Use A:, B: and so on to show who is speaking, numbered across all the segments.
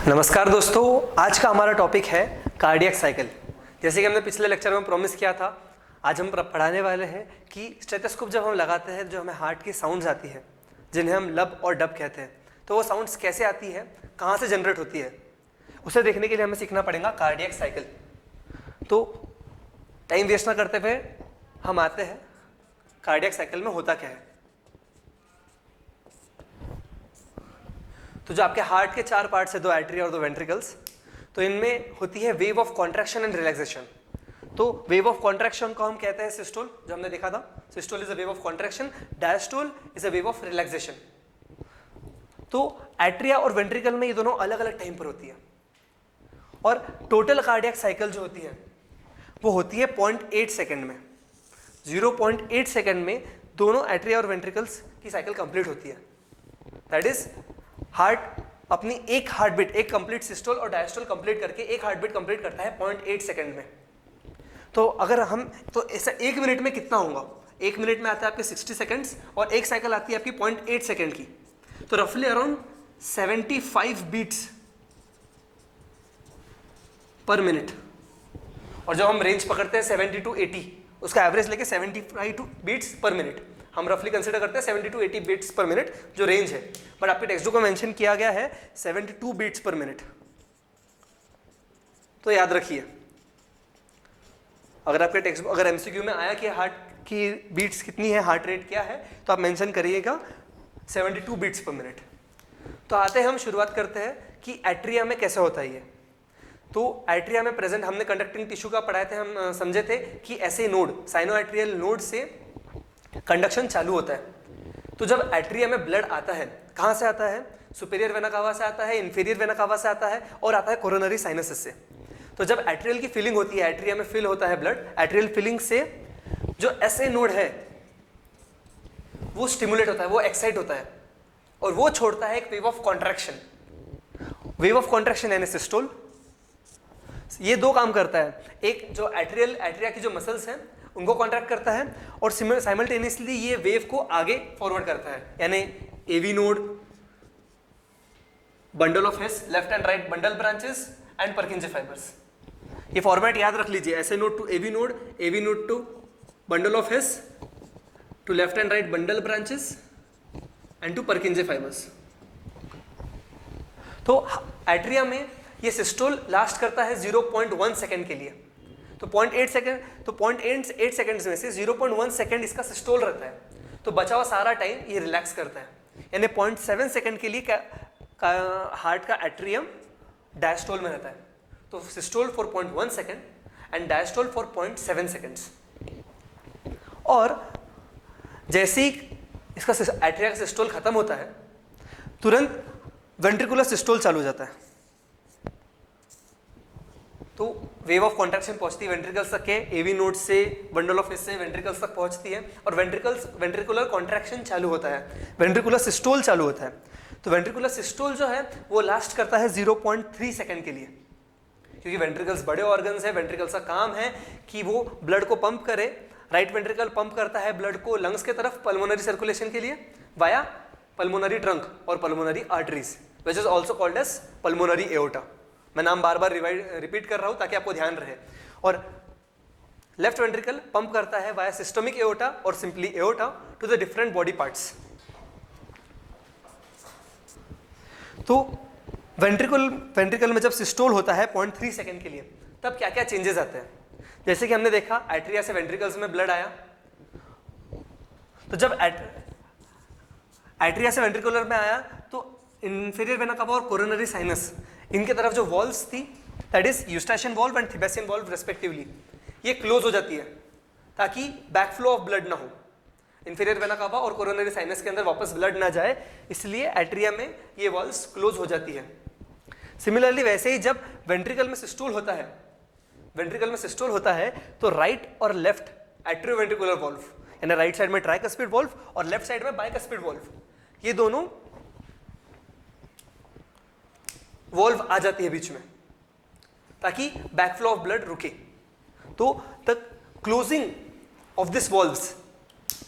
A: नमस्कार दोस्तों, आज का हमारा टॉपिक है कार्डियक साइकिल। जैसे कि हमने पिछले लेक्चर में प्रॉमिस किया था, आज हम पढ़ाने वाले हैं कि स्टेथोस्कोप जब हम लगाते हैं, जो हमें हार्ट की साउंड्स आती है, जिन्हें हम लब और डब कहते हैं, तो वो साउंड्स कैसे आती है, कहाँ से जनरेट होती है, उसे देखने के लिए हमें सीखना पड़ेगा कार्डियक साइकिल। तो टाइम वेस्ट ना करते हुए हम आते हैं कार्डियक साइकिल में होता क्या है। तो जो आपके हार्ट के चार पार्ट्स है, दो एट्रिया और दो वेंट्रिकल्स, तो इनमें होती है wave of contraction and relaxation. तो वेव ऑफ कॉन्ट्रैक्शन को हम कहते हैं सिस्टोल, जो हमने देखा था। Systole is a wave of contraction, diastole is a wave of relaxation. तो एट्रिया और वेंट्रिकल में ये दोनों अलग अलग टाइम पर होती है, और टोटल कार्डियक साइकिल जो होती है वो होती है 0.8 सेकेंड में। 0.8 सेकेंड में दोनों एट्रिया और वेंट्रिकल्स की साइकिल कंप्लीट होती है। दैट इज हार्ट अपनी एक हार्ट बीट, एक कंप्लीट सिस्टोल और डायस्टोल कंप्लीट करके एक हार्ट बीट कंप्लीट करता है 0.8 सेकेंड में। तो अगर हम तो ऐसा एक मिनट में कितना होगा, एक मिनट में आता है आपके 60 सेकेंड्स और एक साइकिल आती है आपकी 0.8 सेकेंड की, तो रफली अराउंड 75 बीट्स पर मिनट। और जब हम रेंज पकड़ते हैं 70 to 80, उसका एवरेज लेके 75 बीट्स पर मिनट हम रफली कंसीडर करते हैं 70 to 80 बीट्स पर मिनट जो रेंज है। बट आपके टेक्स्ट बुक में मेंशन किया गया है 72 बीट्स पर मिनट। तो याद रखिए, अगर आपके टेक्स्ट बुक, अगर एमसीक्यू में आया कि हार्ट की बीट्स कितनी है, हार्ट रेट क्या है, तो आप मेंशन करिएगा 72 बीट्स पर मिनट। तो आते हैं, हम शुरुआत करते हैं कि एट्रिया में कैसे होता है ये। तो एट्रिया में प्रेजेंट, हमने कंडक्टिंग टिश्यू का पढ़ाए थे, हम समझे थे कि ऐसे नोड, साइनोएट्रियल नोड से कंडक्शन चालू होता है। तो जब एट्रिया में ब्लड आता है, कहाँ से आता है? सुपेरियर वेना कावा से आता है, इंफीरियर वेना कावा से आता है, और आता है कोरोनरी साइनसेस से। तो जब एट्रियल की फिलिंग होती है, एट्रिया में फिल होता है ब्लड, एट्रियल फिलिंग से जो ऐसे नोड है वो स्टिमुलेट होता है, वो एक्साइट होता है, और वो छोड़ता है एक wave of contraction. Wave of contraction यानी सिस्टोल। ये दो काम करता है, एक जो एट्रिया की जो मसल्स हैं उनको कॉन्ट्रैक्ट करता है, और साइमल्टेनियसली ये वेव को आगे फॉरवर्ड करता है, यानी AV node, bundle of His, left and right bundle branches and Purkinje fibres. ये फॉर्मेट याद रख लीजिए, SA node to AV node to bundle of His, to left and right bundle branches and to Purkinje fibres. तो atria में ये systole last करता है 0.1 second के लिए। तो 0.8 सेकेंड, तो 0.8 सेकेंड्स में से 0.1 सेकेंड इसका सिस्टोल रहता है, तो बचा हुआ सारा टाइम ये रिलैक्स करता है। यानी 0.7 सेकेंड के लिए हार्ट का एट्रियम डायस्टोल में रहता है। तो systole for 0.1 second and diastole for 0.7 seconds. और जैसे ही इसका एट्रिया का सिस्टोल खत्म होता है, तुरंत वेंट्रिकुलर सिस्टोल चालू हो जाता है। तो वेव ऑफ कॉन्ट्रैक्शन पहुंचती है वेंट्रिकल्स तक के, एवी नोड से, बंडल ऑफ हिस से वेंट्रिकल्स तक पहुंचती है, और वेंट्रिकुलर कॉन्ट्रैक्शन चालू होता है, वेंट्रिकुलर सिस्टोल चालू होता है। तो वेंट्रिकुलर सिस्टोल जो है वो लास्ट करता है 0.3 सेकेंड के लिए, क्योंकि वेंट्रिकल्स बड़े ऑर्गन्स है, वेंट्रिकल्स का काम है कि वो ब्लड को पंप करे। राइट वेंट्रिकल पंप करता है ब्लड को लंग्स के तरफ पल्मोनरी सर्कुलेशन के लिए वाया पल्मोनरी ट्रंक और pulmonary arteries, which is also called as pulmonary aorta. मैं नाम बार बार रिपीट कर रहा हूं ताकि आपको ध्यान रहे। और लेफ्ट वेंट्रिकल पंप करता है वाया सिस्टमिक एओर्टा और simply aorta to the different body parts. तो वेंट्रिकल में जब सिस्टोल होता है 0.3 सेकेंड के लिए, तब क्या क्या चेंजेस आते हैं। जैसे कि हमने देखा, एट्रिया से वेंट्रिकल्स में ब्लड आया, तो जब एट्रिया से वेंट्रिकुलर में आया तो इंफीरियर वेना कावा और कोरोनरी साइनस, इनके तरफ जो वॉल्व्स थी, that is Eustachian valve and Thebesian valve respectively, ये क्लोज हो जाती है ताकि बैकफ्लो ऑफ ब्लड ना हो, इंफीरियर वेना कावा और कोरोनरी साइनस के अंदर वापस ब्लड ना जाए, इसलिए एट्रिया में ये वॉल्व्स क्लोज हो जाती है। सिमिलरली वैसे ही जब वेंट्रिकल में सिस्टोल होता है, तो राइट और लेफ्ट एट्रियोवेंट्रिकुलर वॉल्व, यानी राइट साइड में ट्राइकस्पिड वॉल्व और लेफ्ट साइड में बाइकस्पिड वॉल्व, ये दोनों वॉल्व आ जाती है बीच में ताकि बैकफ्लो ऑफ ब्लड रुके। तो the closing of this valves,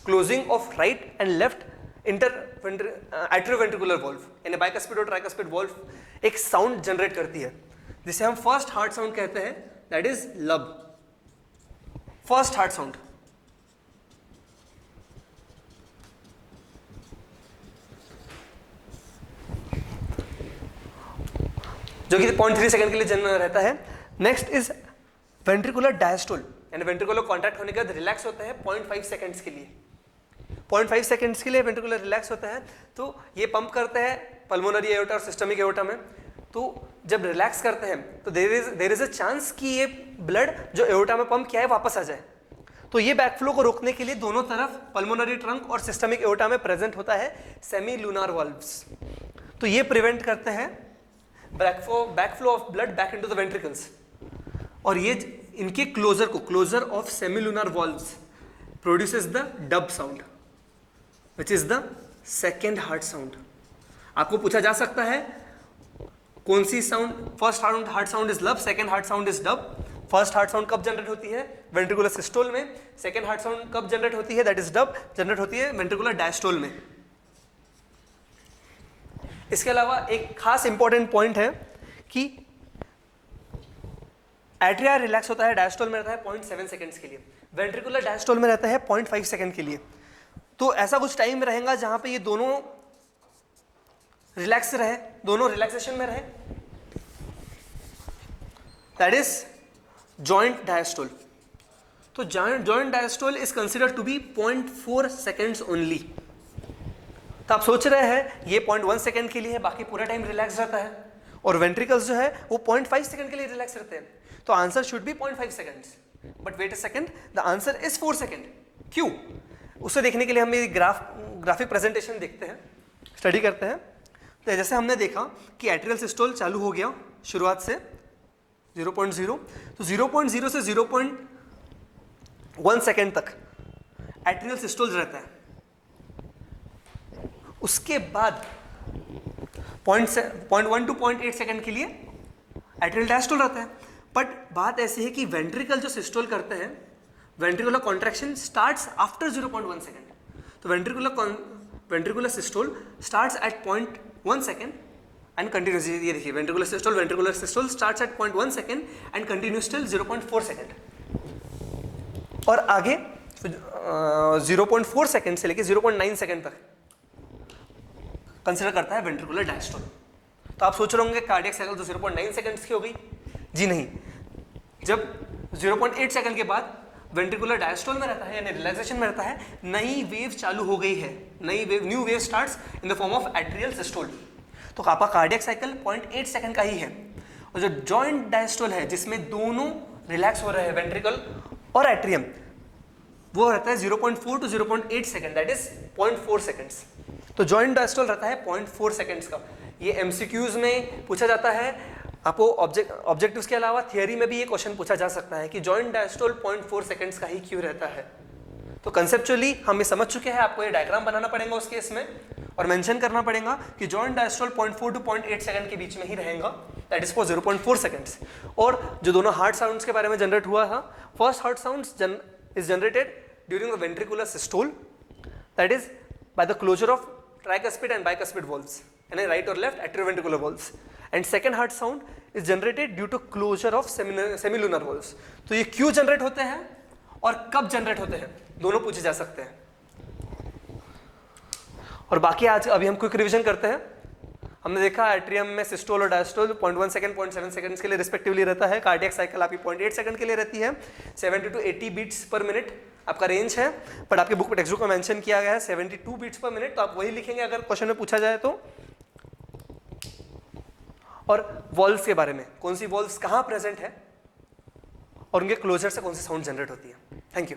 A: closing of right and left atrioventricular valve यानी बाइकस्पिड और ट्राइकस्पिड वॉल्व एक साउंड जनरेट करती है जिसे हम फर्स्ट हार्ट साउंड कहते हैं, दैट इज लब, फर्स्ट हार्ट साउंड। जो कि 0.3 सेकंड के लिए जन रहता है। नेक्स्ट इज वेंट्रिकुलर डायस्टोल, यानी वेंट्रिकुलर कॉन्ट्रैक्ट होने के बाद रिलैक्स होता है 0.5 सेकंड्स के लिए। 0.5 सेकंड्स के लिए वेंट्रिकुलर रिलैक्स होता है, तो ये पंप करते हैं पल्मोनरी एओर्टा और सिस्टमिक एओर्टा में। तो जब रिलैक्स करते हैं तो देयर इज अ चांस कि ये ब्लड जो एओर्टा में पंप किया है वापस आ जाए। तो ये बैकफ्लो को रोकने के लिए दोनों तरफ पल्मोनरी ट्रंक और सिस्टमिक एओर्टा में प्रेजेंट होता है सेमी लूनार वाल्व्स। तो ये प्रिवेंट करते हैं backflow of blood back into the ventricles. और ये इनके closure of semilunar valves produces the dub sound which is the second heart sound. आपको पूछा जा सकता है कौन सी sound, first heart sound is lub, second heart sound is dub. First heart sound कब जनरेट होती है? वेंट्रिकुलर सिस्टोल में। सेकेंड हार्ट साउंड कब जनरेट होती है? दैट इज डब, जनरेट होती है वेंट्रिकुलर डायस्टोल में। इसके अलावा एक खास इंपॉर्टेंट पॉइंट है कि एट्रिया रिलैक्स होता है डायस्टोल में रहता है 0.7 सेकंड्स के लिए, वेंट्रिकुलर डायस्टोल में रहता है 0.5 सेकंड के लिए। तो ऐसा कुछ टाइम रहेगा जहां पे ये दोनों रिलैक्स रहे, दोनों रिलैक्सेशन में रहे, दैट इज जॉइंट डायस्टोल। तो joint diastole is considered to be 0.4 seconds only. तो आप सोच रहे हैं ये 0.1 सेकंड के लिए है, बाकी पूरा टाइम रिलैक्स रहता है, और वेंट्रिकल्स जो है वो 0.5 सेकंड के लिए रिलैक्स रहते हैं। तो answer should be 0.5 seconds, but wait a second, the answer is 4 second. क्यों? उसे देखने के लिए हम ये ग्राफिक प्रेजेंटेशन देखते हैं, स्टडी करते हैं। तो जैसे हमने देखा कि एट्रियल सिस्टोल चालू हो गया शुरुआत से 0.0, तो 0.0 से 0.1 सेकंड तक एट्रियल सिस्टोल रहता है। उसके बाद 0.1 टू 0.8 सेकंड के लिए एट्रियल डायस्टोल रहता है। बट बात ऐसी है कि वेंट्रिकल जो सिस्टोल करते हैं, ventricular contraction starts after 0.1 second. तो ventricular systole starts at 0.1 second and continues. ये देखिए ventricular systole starts at 0.1 second and continues till 0.4 second. और आगे 0.4 सेकंड से लेके 0.9 सेकंड तक कंसिडर करता है वेंट्रिकुलर डायस्टोल। तो आप सोच रहे होंगे कार्डियक साइकिल तो 0.9 सेकंड्स की हो गई। जी नहीं, जब 0.8 सेकंड के बाद वेंट्रिकुलर डायस्टोल में रहता है यानी रिलैक्सेशन में रहता है, नई वेव चालू हो गई है, new wave starts in the form of atrial systole. तो आपका कार्डियक साइकिल 0.8 सेकंड का ही है। और जो जॉइंट डायस्टोल है जिसमें दोनों रिलैक्स हो रहे हैं वेंट्रिकल और एट्रियम, वो रहता है 0.4 to 0.8 second, that is 0.4 seconds. तो जॉइंट डायस्टोल रहता है 0.4 सेकंड्स का। ये एमसीक्यूज में पूछा जाता है। आपको ऑब्जेक्टिव्स के अलावा थियरी में भी ये क्वेश्चन पूछा जा सकता है कि जॉइंट डायस्टोल 0.4 सेकंड्स का ही क्यों रहता है। तो कंसेप्चुअली हम ये समझ चुके हैं, आपको ये डायग्राम बनाना पड़ेगा उस केस में और मेंशन करना पड़ेगा कि जॉइंट डायस्टोल 0.4 टू 0.8 सेकंड के बीच में ही रहेगा, दैट इज फॉर 0.4 सेकंड्स। और जो दोनों हार्ट साउंड्स के बारे में जनरेट हुआ था, first heart sounds is generated during the ventricular systole, that is by the closure of tricuspid and bicuspid valves, and right or left atrioventricular valves. And second heart sound is generated due to closure of semilunar valves. तो ये क्यों generate होते हैं और कब generate होते हैं, दोनों पूछे जा सकते हैं। और बाकी आज अभी हम क्विक रिवीजन करते हैं। हमने देखा एट्रियम में सिस्टोल और डायस्टोल 0.1 सेकंड 0.7 सेकंड्स के लिए रिस्पेक्टिवली रहता है। कार्डियक साइकिल आपकी 0.8 सेकंड के लिए रहती है। 70 टू 80 बीट्स पर मिनट आपका रेंज है, बट आपके बुक में टेक्स्ट बुक में मेंशन किया गया है 72 बीट्स पर मिनट, तो आप वही लिखेंगे अगर क्वेश्चन में पूछा जाए तो। और वॉल्व्स के बारे में, कौन सी वॉल्व्स कहाँ प्रेजेंट है और उनके क्लोजर से कौन सी साउंड जनरेट होती है। Thank you.